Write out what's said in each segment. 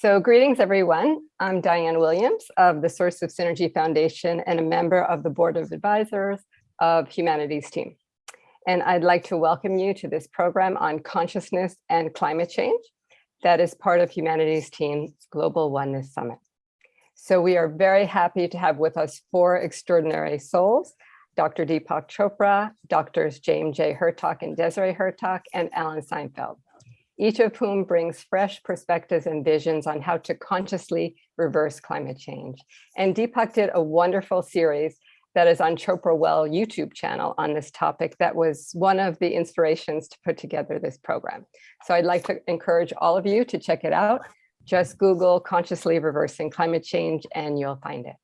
So greetings, everyone. I'm Diane Williams of the Source of Synergy Foundation and a member of the Board of Advisors of Humanities Team. And I'd like to welcome you to this program on consciousness and climate change that is part of Humanities Team's Global Oneness Summit. So we are very happy to have with us four extraordinary souls, Dr. Deepak Chopra, Drs. James J. Hurtak and Desiree Hertak, and Alan Seinfeld, each of whom brings fresh perspectives and visions on how to consciously reverse climate change. And Deepak did a wonderful series that is on Chopra Well YouTube channel on this topic that was one of the inspirations to put together this program. So I'd like to encourage all of you to check it out. Just Google consciously reversing climate change and you'll find it.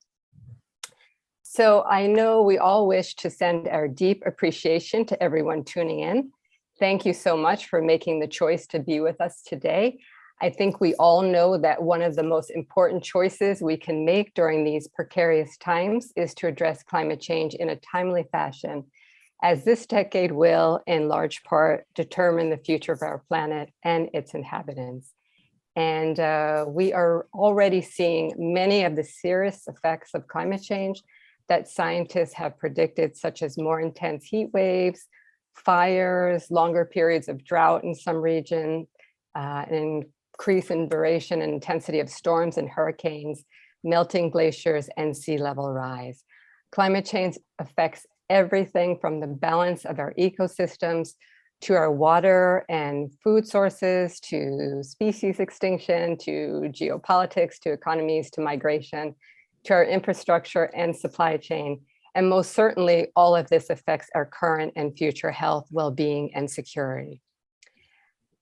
So I know we all wish to send our deep appreciation to everyone tuning in. Thank you so much for making the choice to be with us today. I think we all know that one of the most important choices we can make during these precarious times is to address climate change in a timely fashion, as this decade will, in large part, determine the future of our planet and its inhabitants. And we are already seeing many of the serious effects of climate change that scientists have predicted, such as more intense heat waves, fires, longer periods of drought in some regions, an increase in duration and intensity of storms and hurricanes, melting glaciers, and sea level rise. Climate change affects everything from the balance of our ecosystems to our water and food sources, to species extinction, to geopolitics, to economies, to migration, to our infrastructure and supply chain. And most certainly, all of this affects our current and future health, well-being, and security.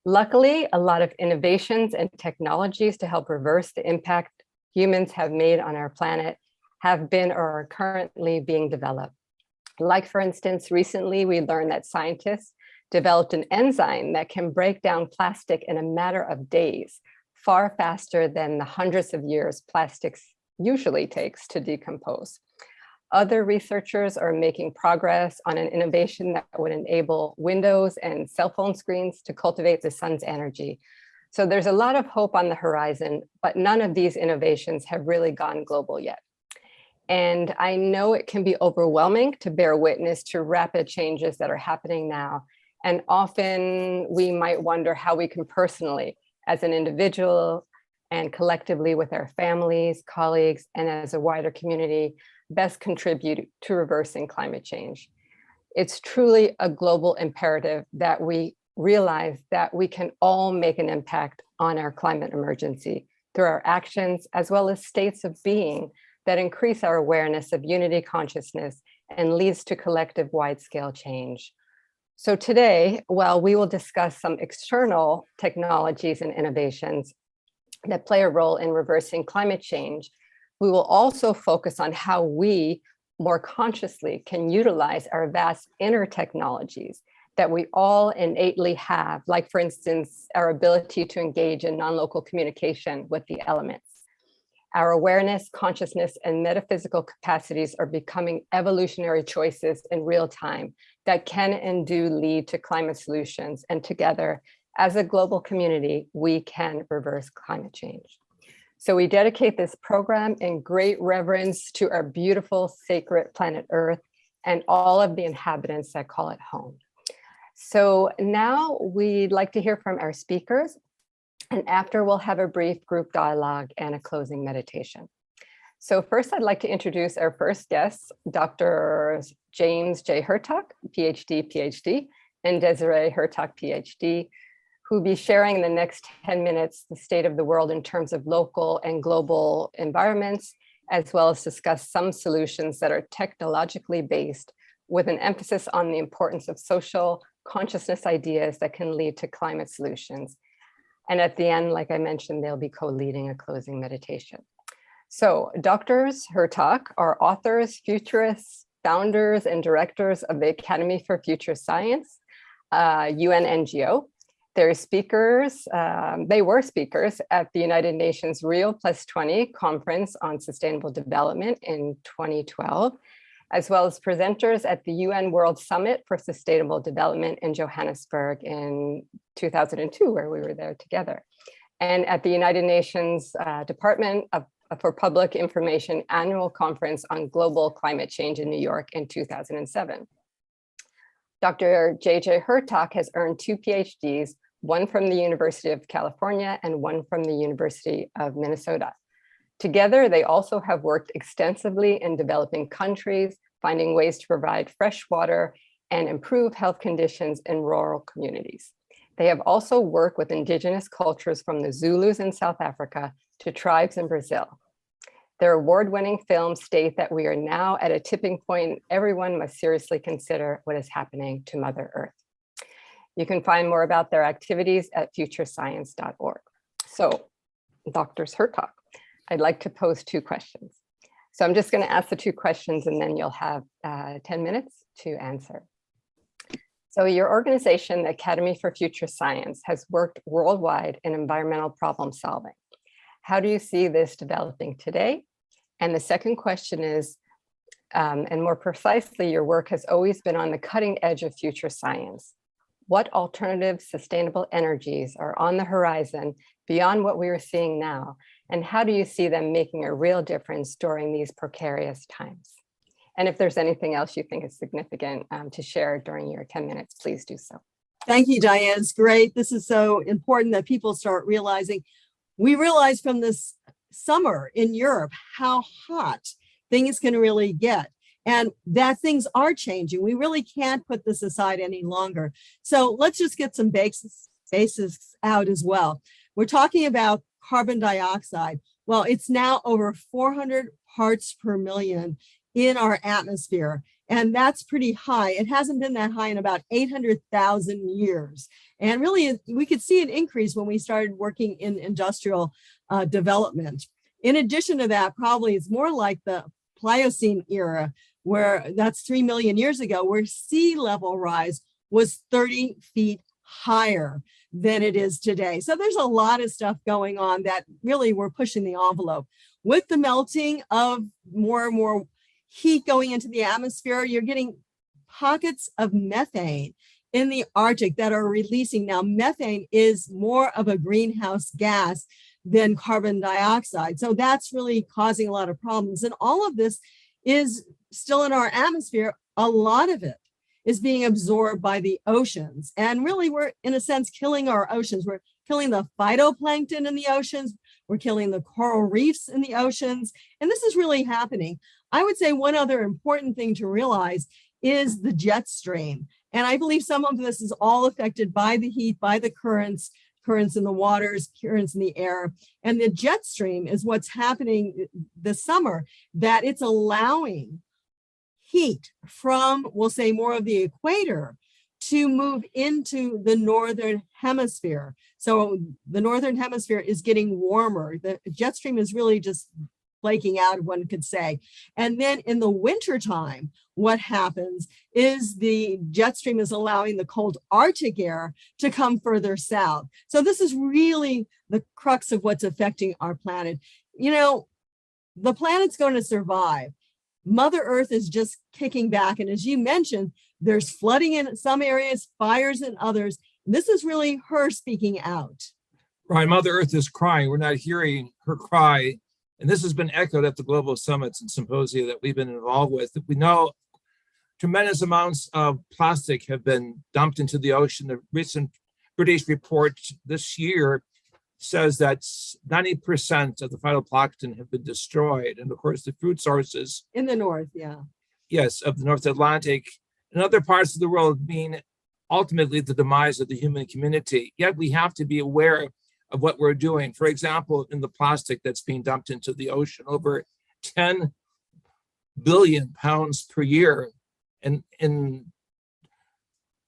Luckily, a lot of innovations and technologies to help reverse the impact humans have made on our planet have been or are currently being developed. Like, for instance, recently we learned that scientists developed an enzyme that can break down plastic in a matter of days, far faster than the hundreds of years plastics usually takes to decompose. Other researchers are making progress on an innovation that would enable windows and cell phone screens to cultivate the sun's energy. So there's a lot of hope on the horizon, but none of these innovations have really gone global yet. And I know it can be overwhelming to bear witness to rapid changes that are happening now. And often we might wonder how we can personally, as an individual and collectively with our families, colleagues, and as a wider community, best contribute to reversing climate change. It's truly a global imperative that we realize that we can all make an impact on our climate emergency through our actions, as well as states of being that increase our awareness of unity consciousness and leads to collective wide-scale change. So today, while we will discuss some external technologies and innovations that play a role in reversing climate change, we will also focus on how we more consciously can utilize our vast inner technologies that we all innately have, like, for instance, our ability to engage in non-local communication with the elements. Our awareness, consciousness, and metaphysical capacities are becoming evolutionary choices in real time that can and do lead to climate solutions. And together, as a global community, we can reverse climate change. So we dedicate this program in great reverence to our beautiful, sacred planet Earth and all of the inhabitants that call it home. So now we'd like to hear from our speakers, and after we'll have a brief group dialogue and a closing meditation. So first, I'd like to introduce our first guests, Dr. James J. Hurtak, PhD, and Desiree Hertak, PhD, who will be sharing in the next 10 minutes the state of the world in terms of local and global environments, as well as discuss some solutions that are technologically based with an emphasis on the importance of social consciousness ideas that can lead to climate solutions. And at the end, like I mentioned, they'll be co-leading a closing meditation. So Drs. Hertak are authors, futurists, founders, and directors of the Academy for Future Science, UN NGO. They were speakers at the United Nations Rio+20 Conference on Sustainable Development in 2012, as well as presenters at the UN World Summit for Sustainable Development in Johannesburg in 2002, where we were there together. and at the United Nations Department for Public Information Annual Conference on Global Climate Change in New York in 2007. Dr. J.J. Hurtak has earned 2 PhDs, one from the University of California and one from the University of Minnesota. Together, they also have worked extensively in developing countries, finding ways to provide fresh water and improve health conditions in rural communities. They have also worked with indigenous cultures from the Zulus in South Africa to tribes in Brazil. Their award-winning films state that we are now at a tipping point. Everyone must seriously consider what is happening to Mother Earth. You can find more about their activities at futurescience.org. So, Drs. Hertak, I'd like to pose 2 questions. So I'm just going to ask the 2 questions and then you'll have 10 minutes to answer. So your organization, the Academy for Future Science, has worked worldwide in environmental problem solving. How do you see this developing today? And the second question is, and more precisely, your work has always been on the cutting edge of future science. What alternative sustainable energies are on the horizon beyond what we are seeing now? And how do you see them making a real difference during these precarious times? And if there's anything else you think is significant to share during your 10 minutes, please do so. Thank you, Diane. It's great. This is so important that people start realizing. We realized from this summer in Europe how hot things can really get, and that things are changing. We really can't put this aside any longer. So let's just get some basics out as well. We're talking about carbon dioxide. Well, it's now over 400 parts per million in our atmosphere, and that's pretty high. It hasn't been that high in about 800,000 years. And really, we could see an increase when we started working in industrial development. In addition to that, probably it's more like the Pliocene era, where that's 3 million years ago, where sea level rise was 30 feet higher than it is today. So there's a lot of stuff going on that really we're pushing the envelope. With the melting of more and more heat going into the atmosphere, you're getting pockets of methane in the Arctic that are releasing. Now, methane is more of a greenhouse gas than carbon dioxide. So that's really causing a lot of problems. And all of this is still in our atmosphere. A lot of it is being absorbed by the oceans. And really, we're, in a sense, killing our oceans. We're killing the phytoplankton in the oceans. We're killing the coral reefs in the oceans. And this is really happening. I would say one other important thing to realize is the jet stream. And I believe some of this is all affected by the heat, by the currents in the waters, currents in the air. And the jet stream is what's happening this summer, that it's allowing heat from, we'll say, more of the equator to move into the northern hemisphere. So the northern hemisphere is getting warmer. The jet stream is really just flaking out, one could say. And then in the wintertime, what happens is the jet stream is allowing the cold Arctic air to come further south. So this is really the crux of what's affecting our planet. You know, the planet's going to survive. Mother Earth is just kicking back. And as you mentioned, there's flooding in some areas, fires in others. This is really her speaking out. Right, Mother Earth is crying. We're not hearing her cry. And this has been echoed at the global summits and symposia that we've been involved with. We know tremendous amounts of plastic have been dumped into the ocean. The recent British report this year says that 90% of the phytoplankton have been destroyed. And of course, the food sources in the north, yeah. Yes, of the North Atlantic and other parts of the world mean ultimately the demise of the human community. Yet we have to be aware of what we're doing. For example, in the plastic that's being dumped into the ocean, over 10 billion pounds per year. And in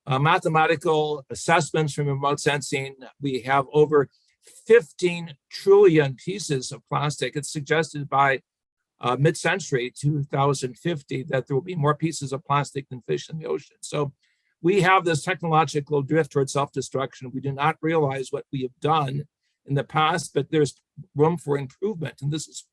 mathematical assessments from remote sensing, we have over 15 trillion pieces of plastic. It's suggested by mid-century 2050 that there will be more pieces of plastic than fish in the ocean. So we have this technological drift towards self-destruction. We do not realize what we have done in the past, but there's room for improvement. And this is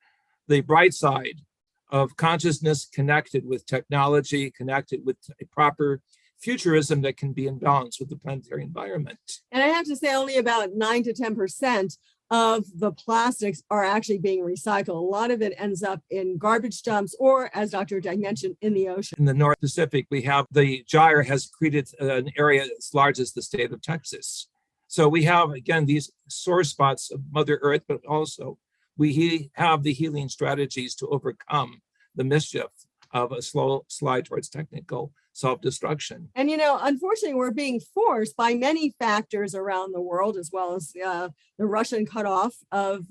the bright side of consciousness connected with technology, connected with a proper futurism that can be in balance with the planetary environment. And I have to say only about 9 to 10% of the plastics are actually being recycled. A lot of it ends up in garbage dumps or, as Dr. Dag mentioned, in the ocean. In the North Pacific, we have the gyre has created an area as large as the state of Texas. So we have, again, these sore spots of Mother Earth, but also we have the healing strategies to overcome the mischief of a slow slide towards technical self-destruction. And, unfortunately, we're being forced by many factors around the world, as well as the Russian cutoff of,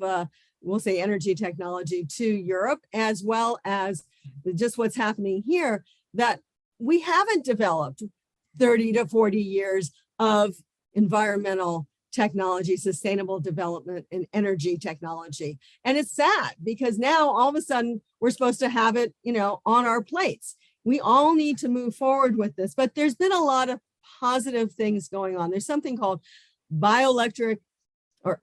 we'll say, energy technology to Europe, as well as just what's happening here, that we haven't developed 30 to 40 years of environmental technology, sustainable development, and energy technology. And it's sad because now all of a sudden we're supposed to have it, on our plates. We all need to move forward with this, but there's been a lot of positive things going on. There's something called bioelectric or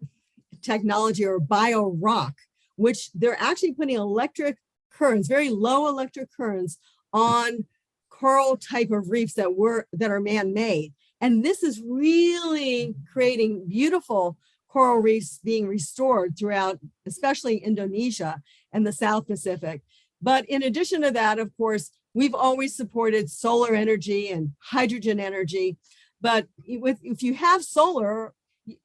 technology or bio-rock, which they're actually putting electric currents, very low electric currents on coral type of reefs that are man-made. And this is really creating beautiful coral reefs being restored throughout, especially Indonesia and the South Pacific. But in addition to that, of course, we've always supported solar energy and hydrogen energy. But if you have solar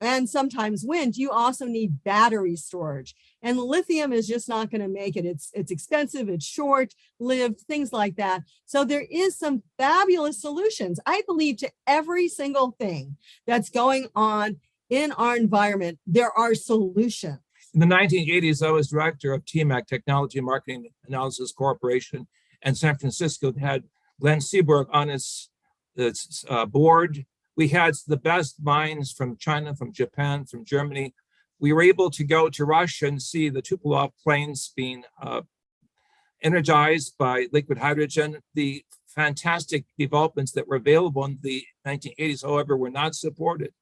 and sometimes wind, you also need battery storage. And lithium is just not going to make it. It's expensive, it's short-lived, things like that. So there is some fabulous solutions, I believe, to every single thing that's going on in our environment. There are solutions. In the 1980s, I was director of TMAC, Technology Marketing Analysis Corporation, and San Francisco had Glenn Seaborg on its board. We had the best minds from China, from Japan, from Germany. We were able to go to Russia and see the Tupolev planes being energized by liquid hydrogen. The fantastic developments that were available in the 1980s, however, were not supported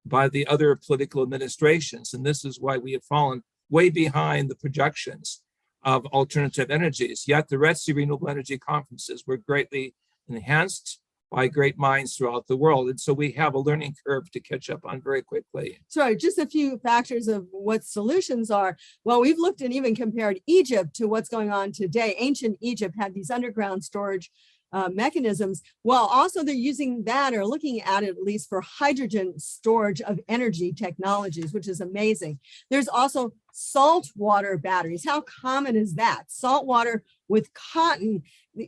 by the other political administrations. And this is why we have fallen way behind the projections of alternative energies. Yet the Red Sea Renewable Energy Conferences were greatly enhanced by great minds throughout the world. And so we have a learning curve to catch up on very quickly. So just a few factors of what solutions are. Well, we've looked and even compared Egypt to what's going on today. Ancient Egypt had these underground storage mechanisms. Well, also they're using that or looking at it at least for hydrogen storage of energy technologies, which is amazing. There's also salt water batteries. How common is that? Salt water with cotton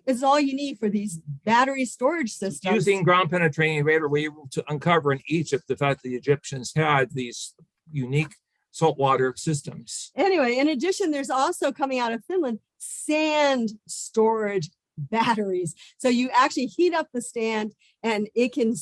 is all you need for these battery storage systems. Using ground penetrating radar, we were able to uncover in Egypt the fact that the Egyptians had these unique saltwater systems. Anyway, in addition, there's also coming out of Finland, sand storage batteries. So you actually heat up the sand and it can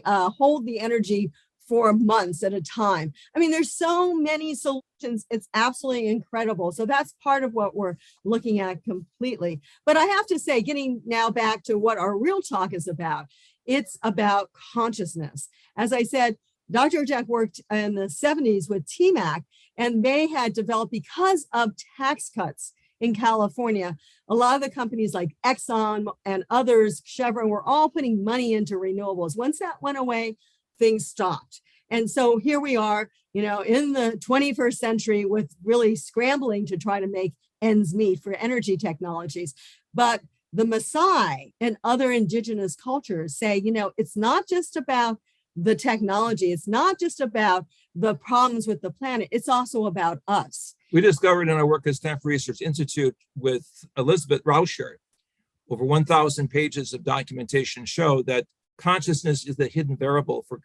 hold the energy for months at a time. I mean, there's so many solutions. It's absolutely incredible. So that's part of what we're looking at completely. But I have to say, getting now back to what our real talk is about, it's about consciousness. As I said, Dr. Jack worked in the 70s with TMAC, and they had developed, because of tax cuts in California, a lot of the companies like Exxon and others, Chevron, were all putting money into renewables. Once that went away, things stopped. And so here we are, in the 21st century with really scrambling to try to make ends meet for energy technologies. But the Maasai and other indigenous cultures say, it's not just about the technology. It's not just about the problems with the planet. It's also about us. We discovered in our work at Stanford Research Institute with Elizabeth Rauscher, over 1,000 pages of documentation show that consciousness is the hidden variable for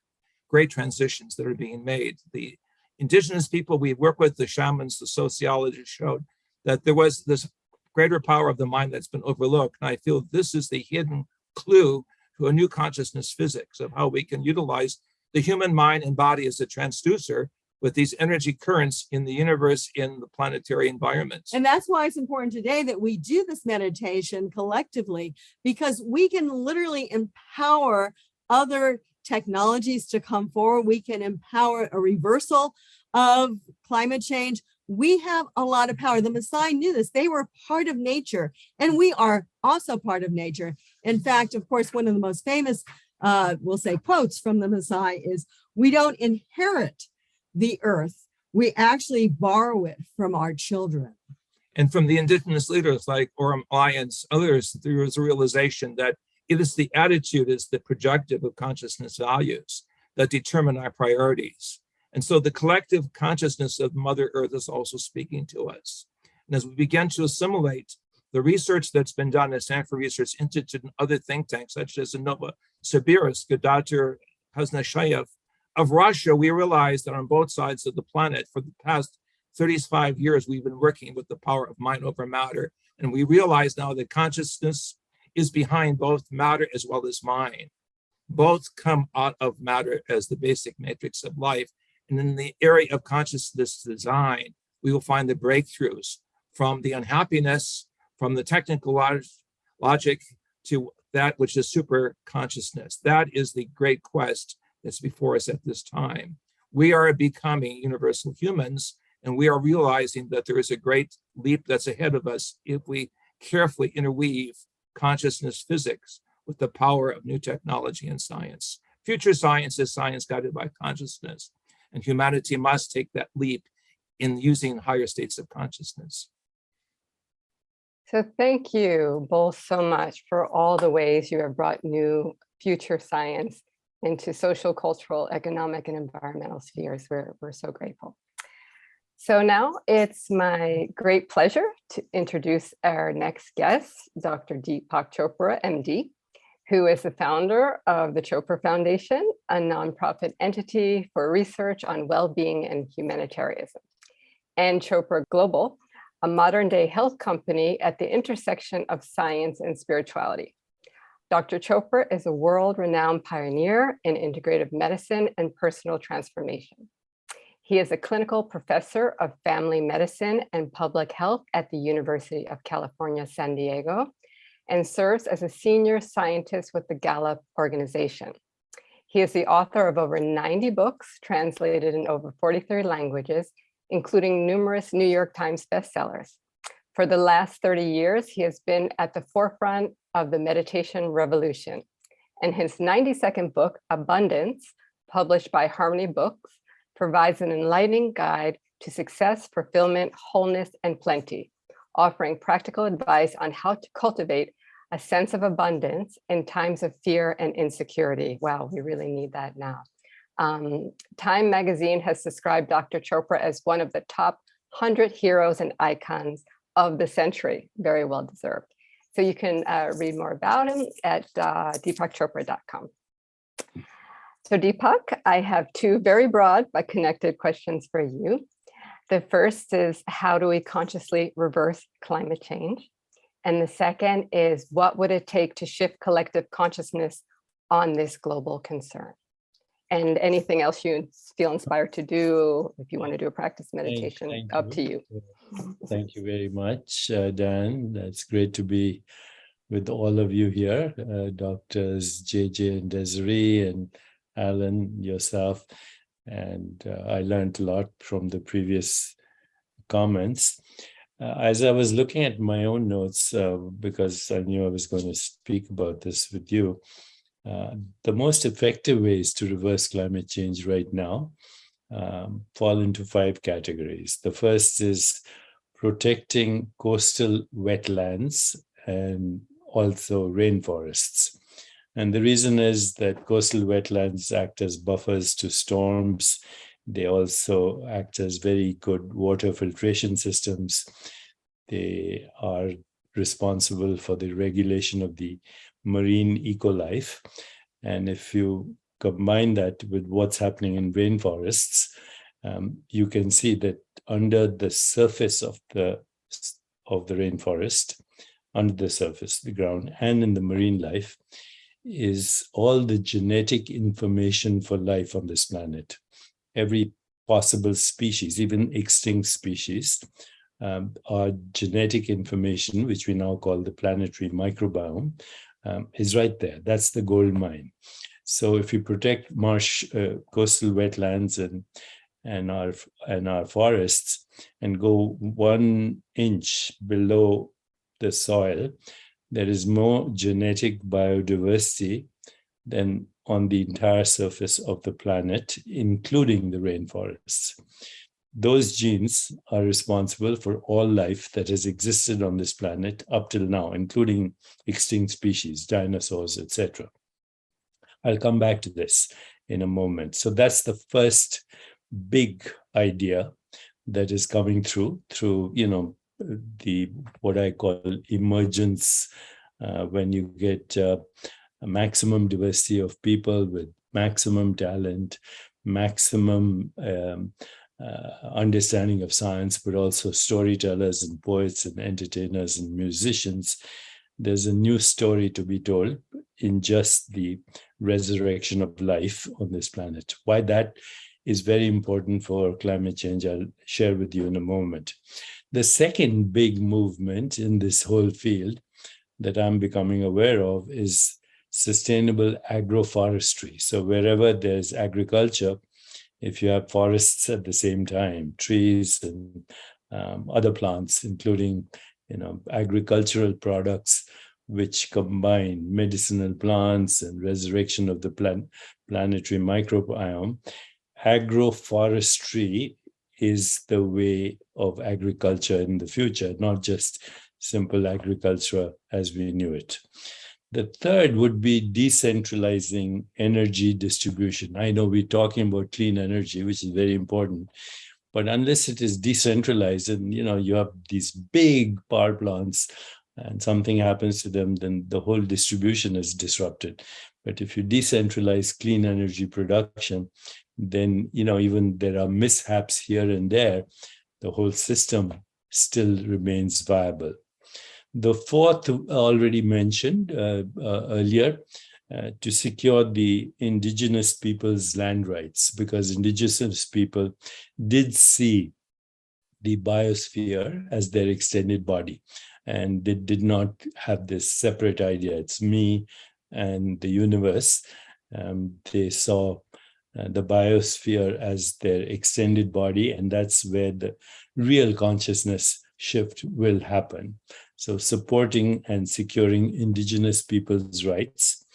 great transitions that are being made. The indigenous people we work with, the shamans, the sociologists, showed that there was this greater power of the mind that's been overlooked. And I feel this is the hidden clue to a new consciousness physics of how we can utilize the human mind and body as a transducer with these energy currents in the universe, in the planetary environments. And that's why it's important today that we do this meditation collectively, because we can literally empower other technologies to come forward. We can empower a reversal of climate change. We have a lot of power. The Maasai knew this. They were part of nature, and we are also part of nature. In fact, of course, one of the most famous, we'll say, quotes from the Maasai is, "We don't inherit the earth. We actually borrow it from our children. And from the indigenous leaders like Orem Lyons, others, there was a realization that it is the attitude, is the projective of consciousness values that determine our priorities. And so the collective consciousness of Mother Earth is also speaking to us. And as we begin to assimilate the research that's been done at Stanford Research Institute and other think tanks, such as Novosibirsk, Dr. Kuznetsov of Russia, we realize that on both sides of the planet for the past 35 years, we've been working with the power of mind over matter. And we realize now that consciousness is behind both matter as well as mind. Both come out of matter as the basic matrix of life. And in the area of consciousness design, we will find the breakthroughs from the unhappiness, from the technical logic to that which is super consciousness. That is the great quest that's before us at this time. We are becoming universal humans, and we are realizing that there is a great leap that's ahead of us if we carefully interweave consciousness physics with the power of new technology and science. Future science is science guided by consciousness, and humanity must take that leap in using higher states of consciousness. So thank you both so much for all the ways you have brought new future science into social, cultural, economic, and environmental spheres. We're so grateful. So now it's my great pleasure to introduce our next guest, Dr. Deepak Chopra, MD, who is the founder of the Chopra Foundation, a nonprofit entity for research on well-being and humanitarianism, and Chopra Global, a modern-day health company at the intersection of science and spirituality. Dr. Chopra is a world-renowned pioneer in integrative medicine and personal transformation. He is a clinical professor of family medicine and public health at the University of California, San Diego, and serves as a senior scientist with the Gallup organization. He is the author of over 90 books translated in over 43 languages, including numerous New York Times bestsellers. For the last 30 years, he has been at the forefront of the meditation revolution. And his 92nd book, Abundance, published by Harmony Books, provides an enlightening guide to success, fulfillment, wholeness, and plenty, offering practical advice on how to cultivate a sense of abundance in times of fear and insecurity. Wow, we really need that now. Time magazine has described Dr. Chopra as one of the top 100 heroes and icons of the century. Very well deserved. So you can read more about him at deepakchopra.com. So Deepak, I have two very broad but connected questions for you. The first is, how do we consciously reverse climate change? And the second is, what would it take to shift collective consciousness on this global concern? And anything else you feel inspired to do, if you want to do a practice meditation, up to you. Thank you very much, Dan. That's great to be with all of you here, Doctors JJ and Desiree and Alan, yourself. And I learned a lot from the previous comments. As I was looking at my own notes, because I knew I was going to speak about this with you, the most effective ways to reverse climate change right now fall into 5 categories. The first is protecting coastal wetlands and also rainforests. And the reason is that coastal wetlands act as buffers to storms. They also act as very good water filtration systems. They are responsible for the regulation of the marine ecolife. And if you combine that with what's happening in rainforests, you can see that under the surface of the rainforest, under the surface, the ground, and in the marine life, is all the genetic information for life on this planet. Every possible species, even extinct species, our genetic information, which we now call the planetary microbiome, is right there. That's the gold mine. So if you protect coastal wetlands and our forests and go 1 inch below the soil, there is more genetic biodiversity than on the entire surface of the planet, including the rainforests. those genes are responsible for all life that has existed on this planet up till now, including extinct species, dinosaurs, etc. I'll come back to this in a moment. So that's the first big idea that is coming through, the what I call emergence, when you get a maximum diversity of people with maximum talent, maximum understanding of science, but also storytellers and poets and entertainers and musicians. There's a new story to be told in just the resurrection of life on this planet. Why that is very important for climate change, I'll share with you in a moment. The second big movement in this whole field that I'm becoming aware of is sustainable agroforestry. So wherever there's agriculture, if you have forests at the same time, trees and other plants, including agricultural products which combine medicinal plants and resurrection of the planetary microbiome, agroforestry is the way of agriculture in the future, not just simple agriculture as we knew it. The third would be decentralizing energy distribution. I know we're talking about clean energy, which is very important, but unless it is decentralized and you have these big power plants and something happens to them, then the whole distribution is disrupted. But if you decentralize clean energy production, then even there are mishaps here and there, the whole system still remains viable. The fourth, already mentioned earlier, to secure the indigenous people's land rights, because indigenous people did see the biosphere as their extended body, and they did not have this separate idea. It's me and the universe. They saw the biosphere as their extended body, and that's where the real consciousness shift will happen. So supporting and securing indigenous people's rights.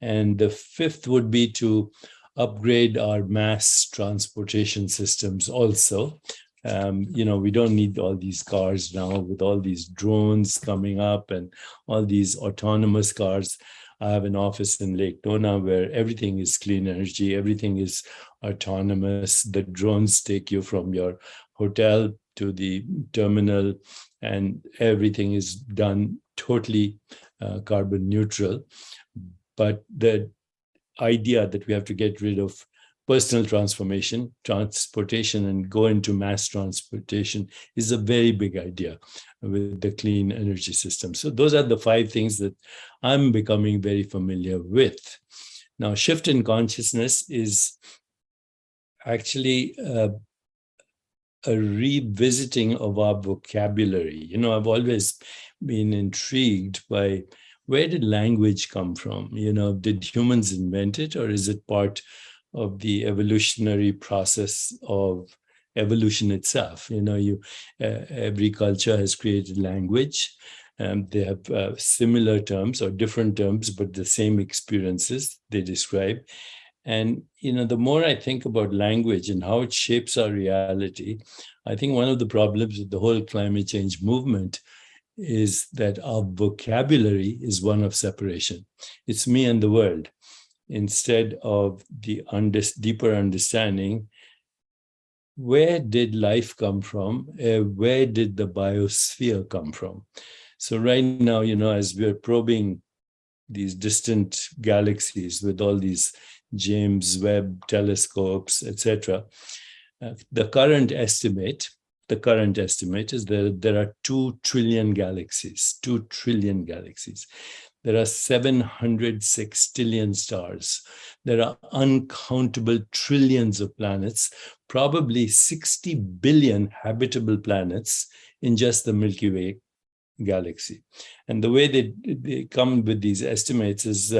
And the fifth would be to upgrade our mass transportation systems also. We don't need all these cars now with all these drones coming up and all these autonomous cars. I have an office in Lake Nona where everything is clean energy, everything is autonomous. The drones take you from your hotel to the terminal, and everything is done totally carbon neutral. But the idea that we have to get rid of personal transportation and go into mass transportation is a very big idea with the clean energy system. So those are the 5 things that I'm becoming very familiar with. Now, shift in consciousness is actually a revisiting of our vocabulary. I've always been intrigued by where did language come from? Did humans invent it, or is it part of the evolutionary process of evolution itself? Every culture has created language. They have similar terms or different terms, but the same experiences they describe. And, the more I think about language and how it shapes our reality, I think one of the problems with the whole climate change movement is that our vocabulary is one of separation. It's me and the world, instead of the deeper understanding, where did life come from? Where did the biosphere come from? So right now, as we're probing these distant galaxies with all these James Webb telescopes, etc., the current estimate is that there are 2 trillion galaxies, 2 trillion galaxies. There are 700 sextillion stars. There are uncountable trillions of planets, probably 60 billion habitable planets in just the Milky Way galaxy. And the way they come with these estimates is,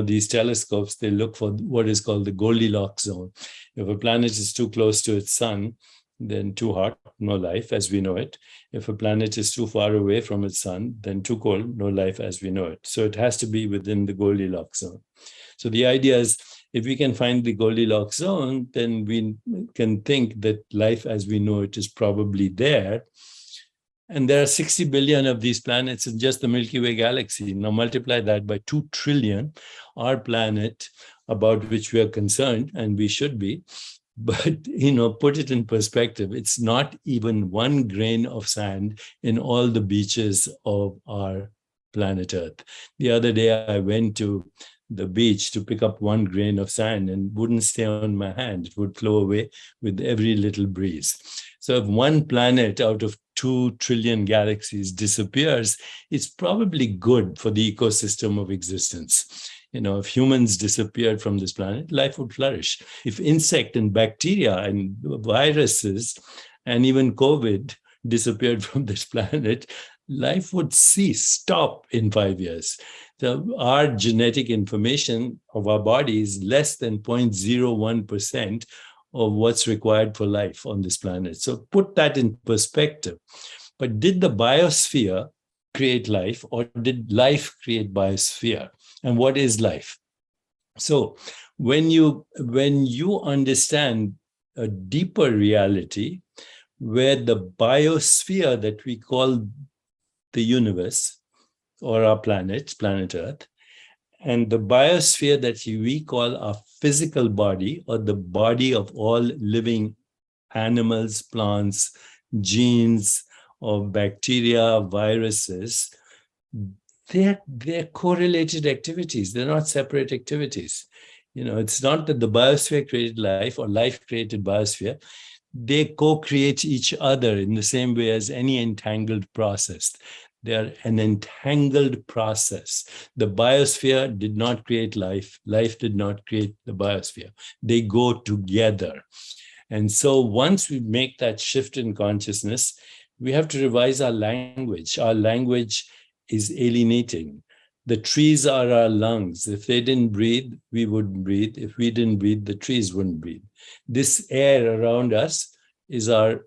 these telescopes, they look for what is called the Goldilocks zone. If a planet is too close to its sun, then too hot, no life as we know it. If a planet is too far away from its sun, then too cold, no life as we know it. So it has to be within the Goldilocks zone. So the idea is If we can find the Goldilocks zone, then we can think that life as we know it is probably there. And there are 60 billion of these planets in just the Milky Way galaxy. Now multiply that by 2 trillion, our planet, about which we are concerned, and we should be. But, put it in perspective, it's not even 1 grain of sand in all the beaches of our planet Earth. The other day, I went to the beach to pick up 1 grain of sand and wouldn't stay on my hand. It would flow away with every little breeze. So if 1 planet out of 2 trillion galaxies disappears, it's probably good for the ecosystem of existence. If humans disappeared from this planet, life would flourish. If insect and bacteria and viruses and even COVID disappeared from this planet, life would stop in 5 years. So our genetic information of our body is less than 0.01% of what's required for life on this planet. So put that in perspective. But did the biosphere create life, or did life create biosphere? And what is life? So when you understand a deeper reality where the biosphere that we call the universe or our planet Earth, and the biosphere that we call our physical body or the body of all living animals, plants, genes, of bacteria, viruses, they're correlated activities. They're not separate activities. It's not that the biosphere created life or life created biosphere. They co-create each other in the same way as any entangled process. They are an entangled process. The biosphere did not create life. Life did not create the biosphere. They go together. And so once we make that shift in consciousness, we have to revise our language. Our language is alienating. The trees are our lungs. If they didn't breathe, we wouldn't breathe. If we didn't breathe, the trees wouldn't breathe. This air around us is our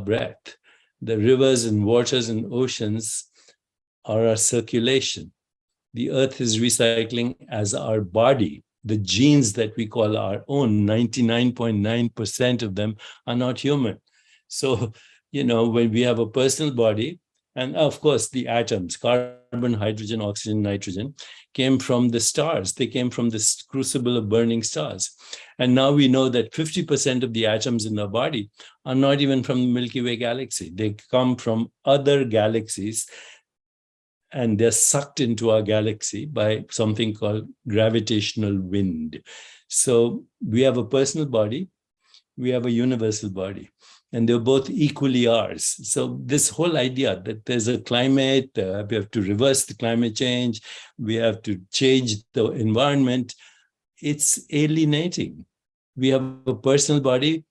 breath. The rivers and waters and oceans are our circulation. The earth is recycling as our body. The genes that we call our own, 99.9% of them are not human. So, when we have a personal body, and of course, the atoms, carbon, hydrogen, oxygen, nitrogen, came from the stars. They came from this crucible of burning stars. And now we know that 50% of the atoms in our body are not even from the Milky Way galaxy. They come from other galaxies, and they're sucked into our galaxy by something called gravitational wind. So we have a personal body, we have a universal body, and they're both equally ours. So this whole idea that there's a climate, we have to reverse the climate change, we have to change the environment, it's alienating. We have a personal body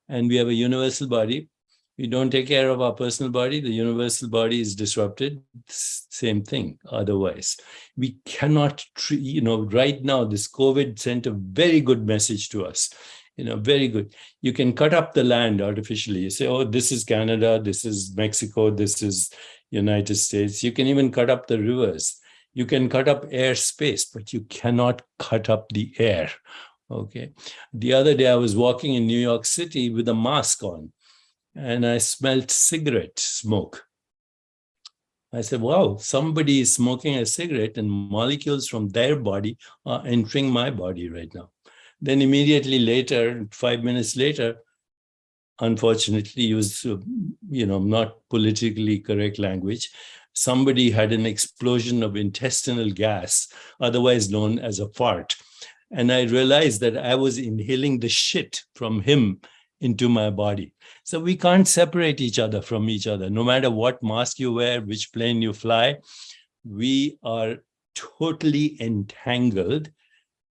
and we have a universal body. We don't take care of our personal body, the universal body is disrupted. Same thing otherwise. We cannot, right now, this COVID sent a very good message to us. Very good. You can cut up the land artificially. You say, oh, this is Canada, this is Mexico, this is United States. You can even cut up the rivers. You can cut up airspace, but you cannot cut up the air. Okay. The other day I was walking in New York City with a mask on, and I smelled cigarette smoke. I said, wow, somebody is smoking a cigarette and molecules from their body are entering my body right now. Then immediately later, 5 minutes later, unfortunately, use not politically correct language, somebody had an explosion of intestinal gas, otherwise known as a fart. And I realized that I was inhaling the shit from him into my body. So we can't separate each other from each other. No matter what mask you wear, which plane you fly, we are totally entangled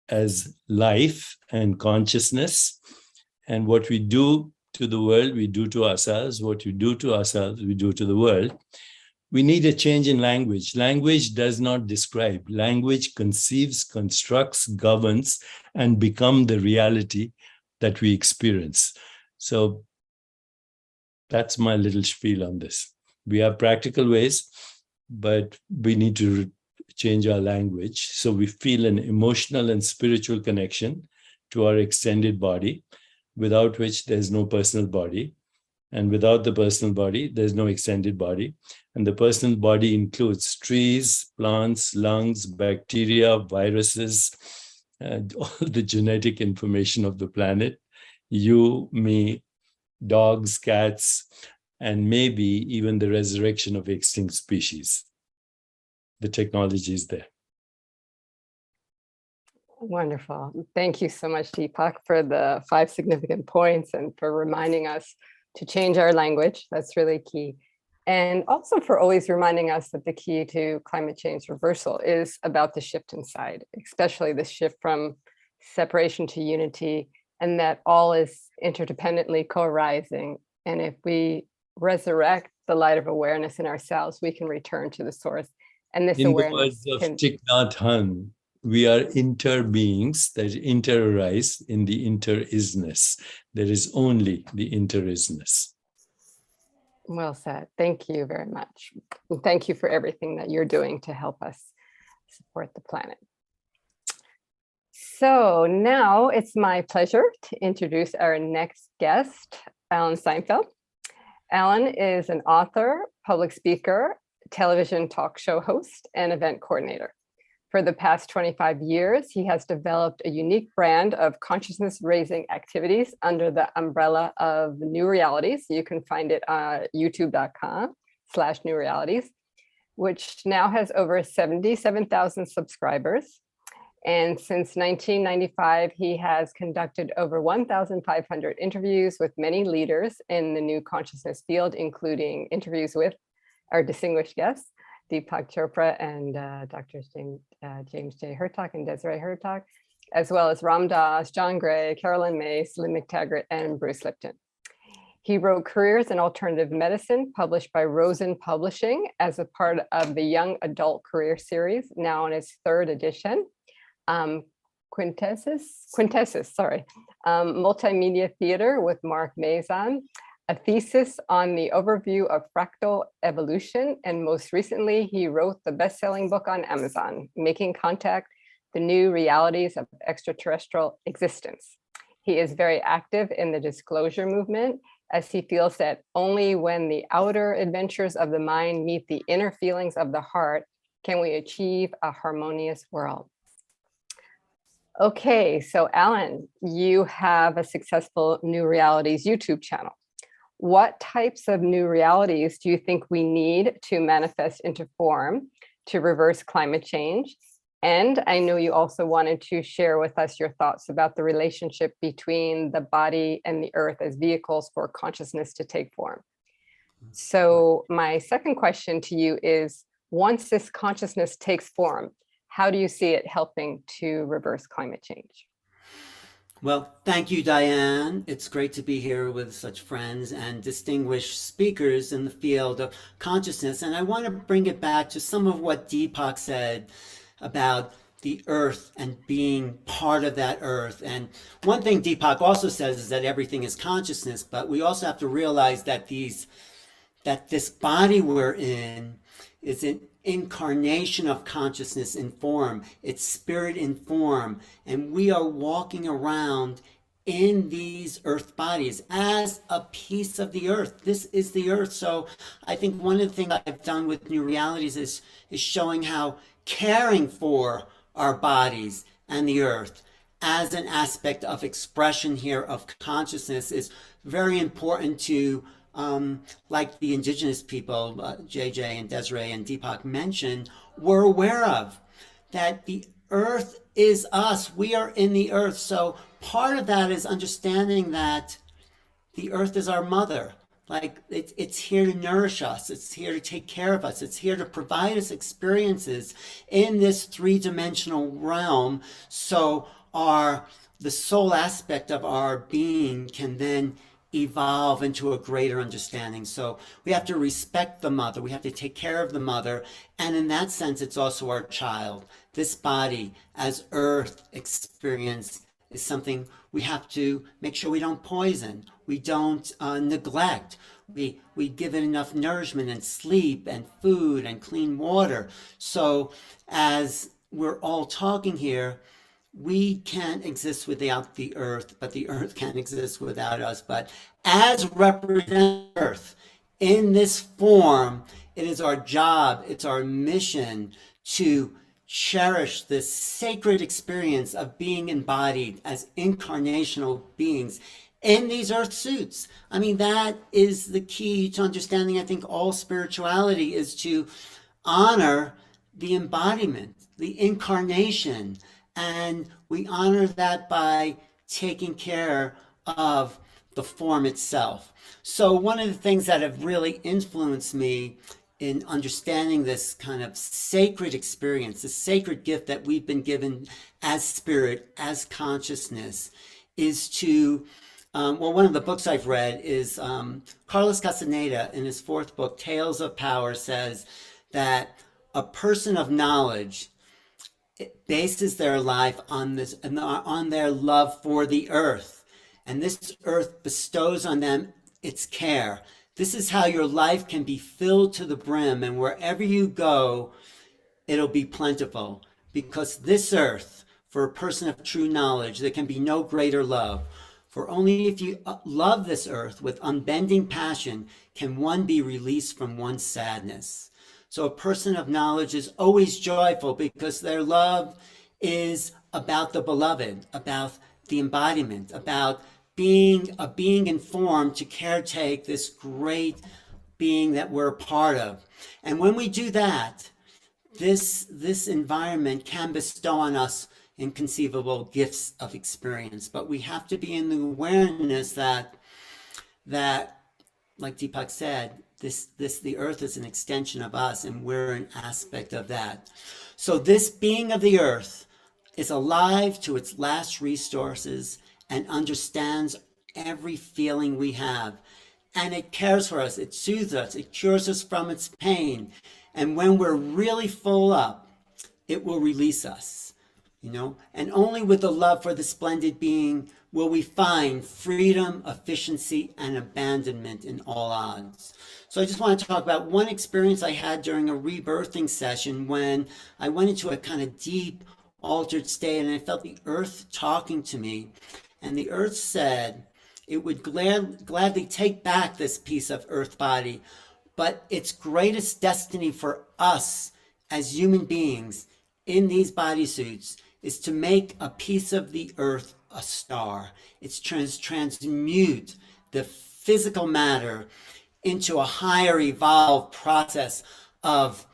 as life and consciousness. And what we do to the world, we do to ourselves. What we do to ourselves, we do to the world. We need a change in language. Language does not describe. Language conceives, constructs, governs, and becomes the reality that we experience. So that's my little spiel on this. We have practical ways, but we need to change our language so we feel an emotional and spiritual connection to our extended body, without which there's no personal body. And without the personal body, there's no extended body. And the personal body includes trees, plants, lungs, bacteria, viruses, and all the genetic information of the planet. You, me, dogs, cats, and maybe even the resurrection of extinct species. The technology is there. Wonderful. Thank you so much, Deepak, for the 5 significant points and for reminding us to change our language. That's really key. And also for always reminding us that the key to climate change reversal is about the shift inside, especially the shift from separation to unity, and that all is interdependently co-arising. And if we resurrect the light of awareness in ourselves, we can return to the source. And this In awareness the words can... of Thich Nhat Hanh, we are inter-beings that inter-arise in the inter-isness. There is only the inter-isness. Well said. Thank you very much. And thank you for everything that you're doing to help us support the planet. So now it's my pleasure to introduce our next guest, Alan Seinfeld. Alan is an author, public speaker, television talk show host, and event coordinator. For the past 25 years, he has developed a unique brand of consciousness-raising activities under the umbrella of New Realities. You can find it on youtube.com/New Realities, which now has over 77,000 subscribers. And since 1995, he has conducted over 1,500 interviews with many leaders in the new consciousness field, including interviews with our distinguished guests, Deepak Chopra and Dr. James J. Hertak and Desiree Hertak, as well as Ram Dass, John Gray, Carolyn Mace, Lynn McTaggart, and Bruce Lipton. He wrote Careers in Alternative Medicine, published by Rosen Publishing as a part of the Young Adult Career Series, now in its 3rd edition. Quintessence, Multimedia Theater with Mark Mazon, a thesis on the overview of fractal evolution, and most recently, he wrote the best-selling book on Amazon, Making Contact, The New Realities of Extraterrestrial Existence. He is very active in the disclosure movement, as he feels that only when the outer adventures of the mind meet the inner feelings of the heart can we achieve a harmonious world. Okay, so Alan, you have a successful New Realities YouTube channel. What types of new realities do you think we need to manifest into form to reverse climate change? And I know you also wanted to share with us your thoughts about the relationship between the body and the earth as vehicles for consciousness to take form. So my second question to you is, once this consciousness takes form, how do you see it helping to reverse climate change? Well, thank you, Diane. It's great to be here with such friends and distinguished speakers in the field of consciousness. And I want to bring it back to some of what Deepak said about the earth and being part of that earth. And one thing Deepak also says is that everything is consciousness, but we also have to realize that this body we're in is an incarnation of consciousness in form. It's spirit in form. And we are walking around in these earth bodies as a piece of the earth. This is the earth. So I think one of the things I've done with New Realities is showing how caring for our bodies and the earth as an aspect of expression here of consciousness is very important to like the indigenous people, JJ and Desiree and Deepak mentioned, were aware of, that the earth is us. We are in the earth. So part of that is understanding that the earth is our mother. Like it's here to nourish us. It's here to take care of us. It's here to provide us experiences in this 3-dimensional realm. So the soul aspect of our being can then evolve into a greater understanding. So we have to respect the mother. We have to take care of the mother. And in that sense, it's also our child. This body as earth experience is something we have to make sure we don't poison, we don't neglect. We give it enough nourishment and sleep and food and clean water. So as we're all talking here, we can't exist without the earth, but the earth can't exist without us. But as representative earth in this form, it is our job, it's our mission to cherish this sacred experience of being embodied as incarnational beings in these earth suits. I mean, that is the key to understanding, I think, all spirituality, is to honor the embodiment, the incarnation. And we honor that by taking care of the form itself. So one of the things that have really influenced me in understanding this kind of sacred experience, the sacred gift that we've been given as spirit, as consciousness, is to, one of the books I've read is Carlos Castaneda, in his 4th book, Tales of Power, says that a person of knowledge bases their life on their love for the earth, and this earth bestows on them its care. This is how your life can be filled to the brim, and wherever you go, it'll be plentiful, because this earth, for a person of true knowledge, there can be no greater love. For only if you love this earth with unbending passion can one be released from one's sadness. So a person of knowledge is always joyful, because their love is about the beloved, about the embodiment, about being informed to caretake this great being that we're a part of. And when we do that, this environment can bestow on us inconceivable gifts of experience. But we have to be in the awareness that like Deepak said, the earth is an extension of us, and we're an aspect of that. So this being of the earth is alive to its last resources and understands every feeling we have. And it cares for us, it soothes us, it cures us from its pain. And when we're really full up, it will release us, and only with the love for the splendid being will we find freedom, efficiency, and abandonment in all odds. So I just want to talk about one experience I had during a rebirthing session when I went into a kind of deep, altered state, and I felt the earth talking to me. And the earth said it would gladly take back this piece of earth body, but its greatest destiny for us as human beings in these bodysuits is to make a piece of the earth a star. It's transmute the physical matter into a higher evolved process of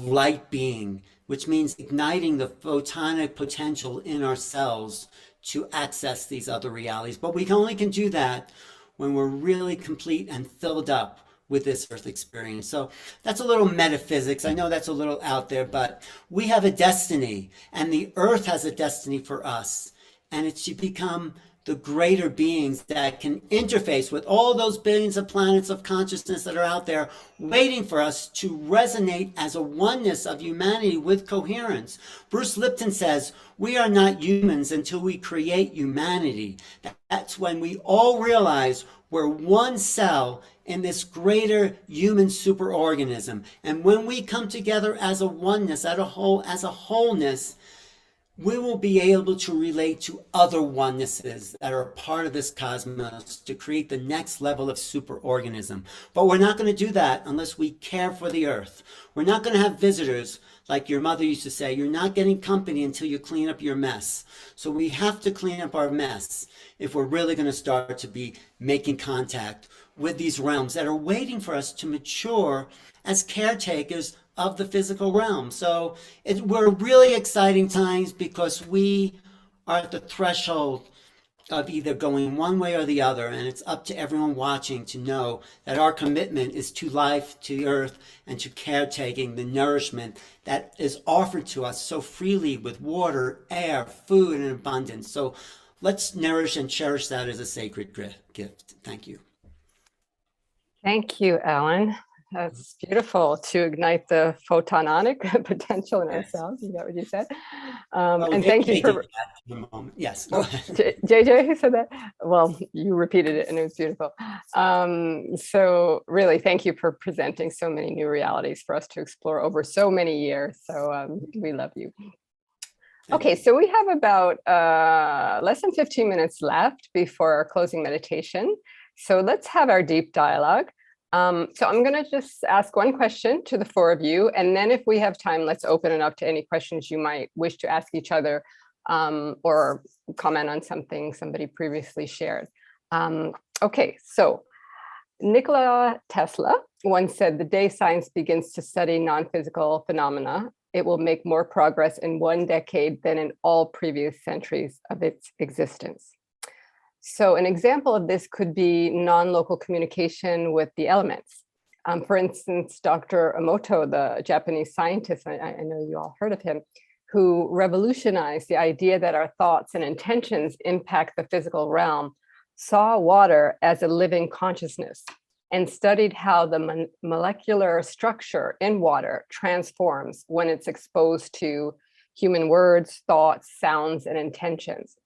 light being, which means igniting the photonic potential in ourselves to access these other realities. But we only can do that when we're really complete and filled up with this earth experience. So that's a little metaphysics. I know that's a little out there, but we have a destiny, and the earth has a destiny for us. And it's to become the greater beings that can interface with all those billions of planets of consciousness that are out there waiting for us to resonate as a oneness of humanity with coherence. Bruce Lipton says, we are not humans until we create humanity. That's when we all realize we're one cell in this greater human superorganism. And when we come together as a oneness, as a wholeness, we will be able to relate to other onenesses that are a part of this cosmos to create the next level of superorganism. But we're not going to do that unless we care for the earth. We're not going to have visitors, like your mother used to say. You're not getting company until you clean up your mess. So we have to clean up our mess if we're really going to start to be making contact with these realms that are waiting for us to mature as caretakers of the physical realm. So we're really exciting times, because we are at the threshold of either going one way or the other, and it's up to everyone watching to know that our commitment is to life, to the earth, and to caretaking the nourishment that is offered to us so freely with water, air, food, and abundance. So let's nourish and cherish that as a sacred gift. Thank you. Thank you, Alan. That's beautiful, to ignite the photonic potential in ourselves. Is that what you said? And thank you for a moment. Yes, go ahead. JJ, who said that? Well, you repeated it and it was beautiful. So really, thank you for presenting so many new realities for us to explore over so many years. So we love you. Okay, so we have about less than 15 minutes left before our closing meditation. So let's have our deep dialogue. So I'm going to just ask one question to the four of you, and then if we have time, let's open it up to any questions you might wish to ask each other, or comment on something somebody previously shared. Okay, so Nikola Tesla once said, "The day science begins to study non-physical phenomena, it will make more progress in 1 decade than in all previous centuries of its existence." So an example of this could be non-local communication with the elements. For instance, Dr. Emoto, the Japanese scientist, I know you all heard of him, who revolutionized the idea that our thoughts and intentions impact the physical realm, saw water as a living consciousness and studied how the molecular structure in water transforms when it's exposed to human words, thoughts, sounds, and intentions.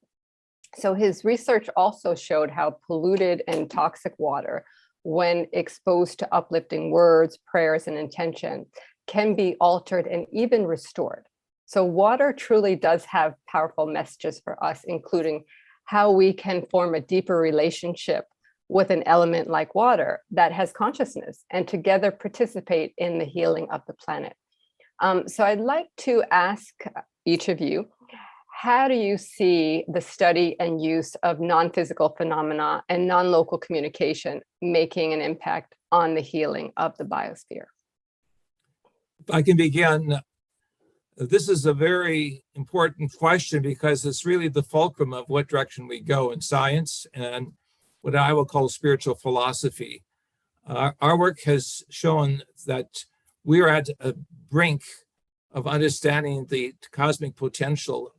So his research also showed how polluted and toxic water, when exposed to uplifting words, prayers, and intention, can be altered and even restored. So water truly does have powerful messages for us, including how we can form a deeper relationship with an element like water that has consciousness and together participate in the healing of the planet. So I'd like to ask each of you, how do you see the study and use of non-physical phenomena and non-local communication making an impact on the healing of the biosphere? If I can begin, this is a very important question because it's really the fulcrum of what direction we go in science and what I will call spiritual philosophy. Our work has shown that we are at a brink of understanding the cosmic potential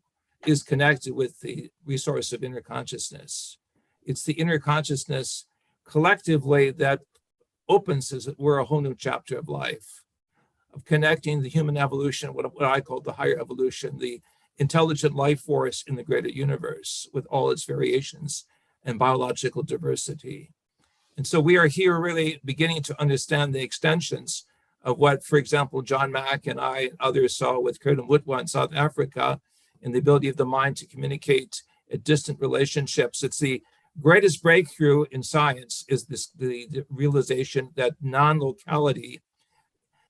is connected with the resource of inner consciousness. It's the inner consciousness collectively that opens, as it were, a whole new chapter of life, of connecting the human evolution, what I call the higher evolution, the intelligent life force in the greater universe with all its variations and biological diversity. And so we are here really beginning to understand the extensions of what, for example, John Mack and I and others saw with Curtin Wutwa in South Africa, and the ability of the mind to communicate at distant relationships. It's the greatest breakthrough in science is the realization that non-locality,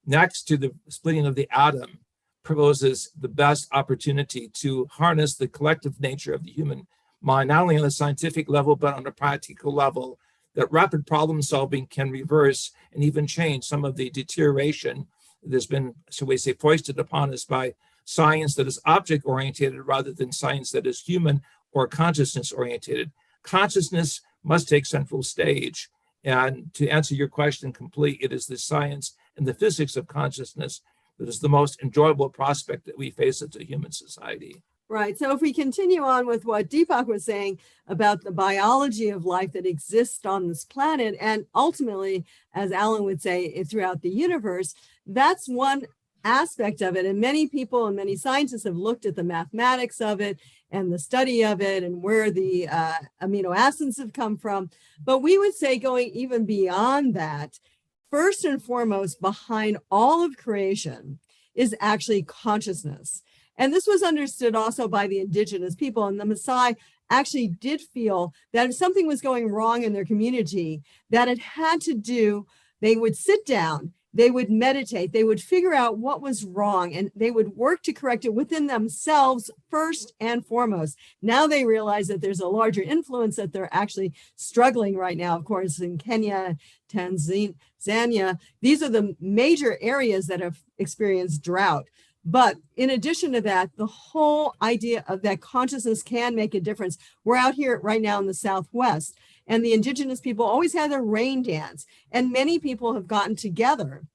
next to the splitting of the atom, proposes the best opportunity to harness the collective nature of the human mind, not only on a scientific level, but on a practical level, that rapid problem solving can reverse and even change some of the deterioration that has been, so we say, foisted upon us by science that is object oriented rather than science that is human or consciousness oriented. Consciousness must take central stage. And to answer your question complete, it is the science and the physics of consciousness that is the most enjoyable prospect that we face as a human society. Right. So if we continue on with what Deepak was saying about the biology of life that exists on this planet, and ultimately, as Alan would say, throughout the universe, that's one aspect of it. And many people and many scientists have looked at the mathematics of it and the study of it and where the amino acids have come from. But we would say, going even beyond that, first and foremost, behind all of creation is actually consciousness. And this was understood also by the indigenous people. And the Maasai actually did feel that if something was going wrong in their community, that it had to do, they would sit down, they would meditate, they would figure out what was wrong, and they would work to correct it within themselves first and foremost. Now they realize that there's a larger influence, that they're actually struggling right now, of course, in Kenya, Tanzania. These are the major areas that have experienced drought. But in addition to that, the whole idea of that consciousness can make a difference. We're out here right now in the Southwest, and the indigenous people always had their rain dance. And many people have gotten together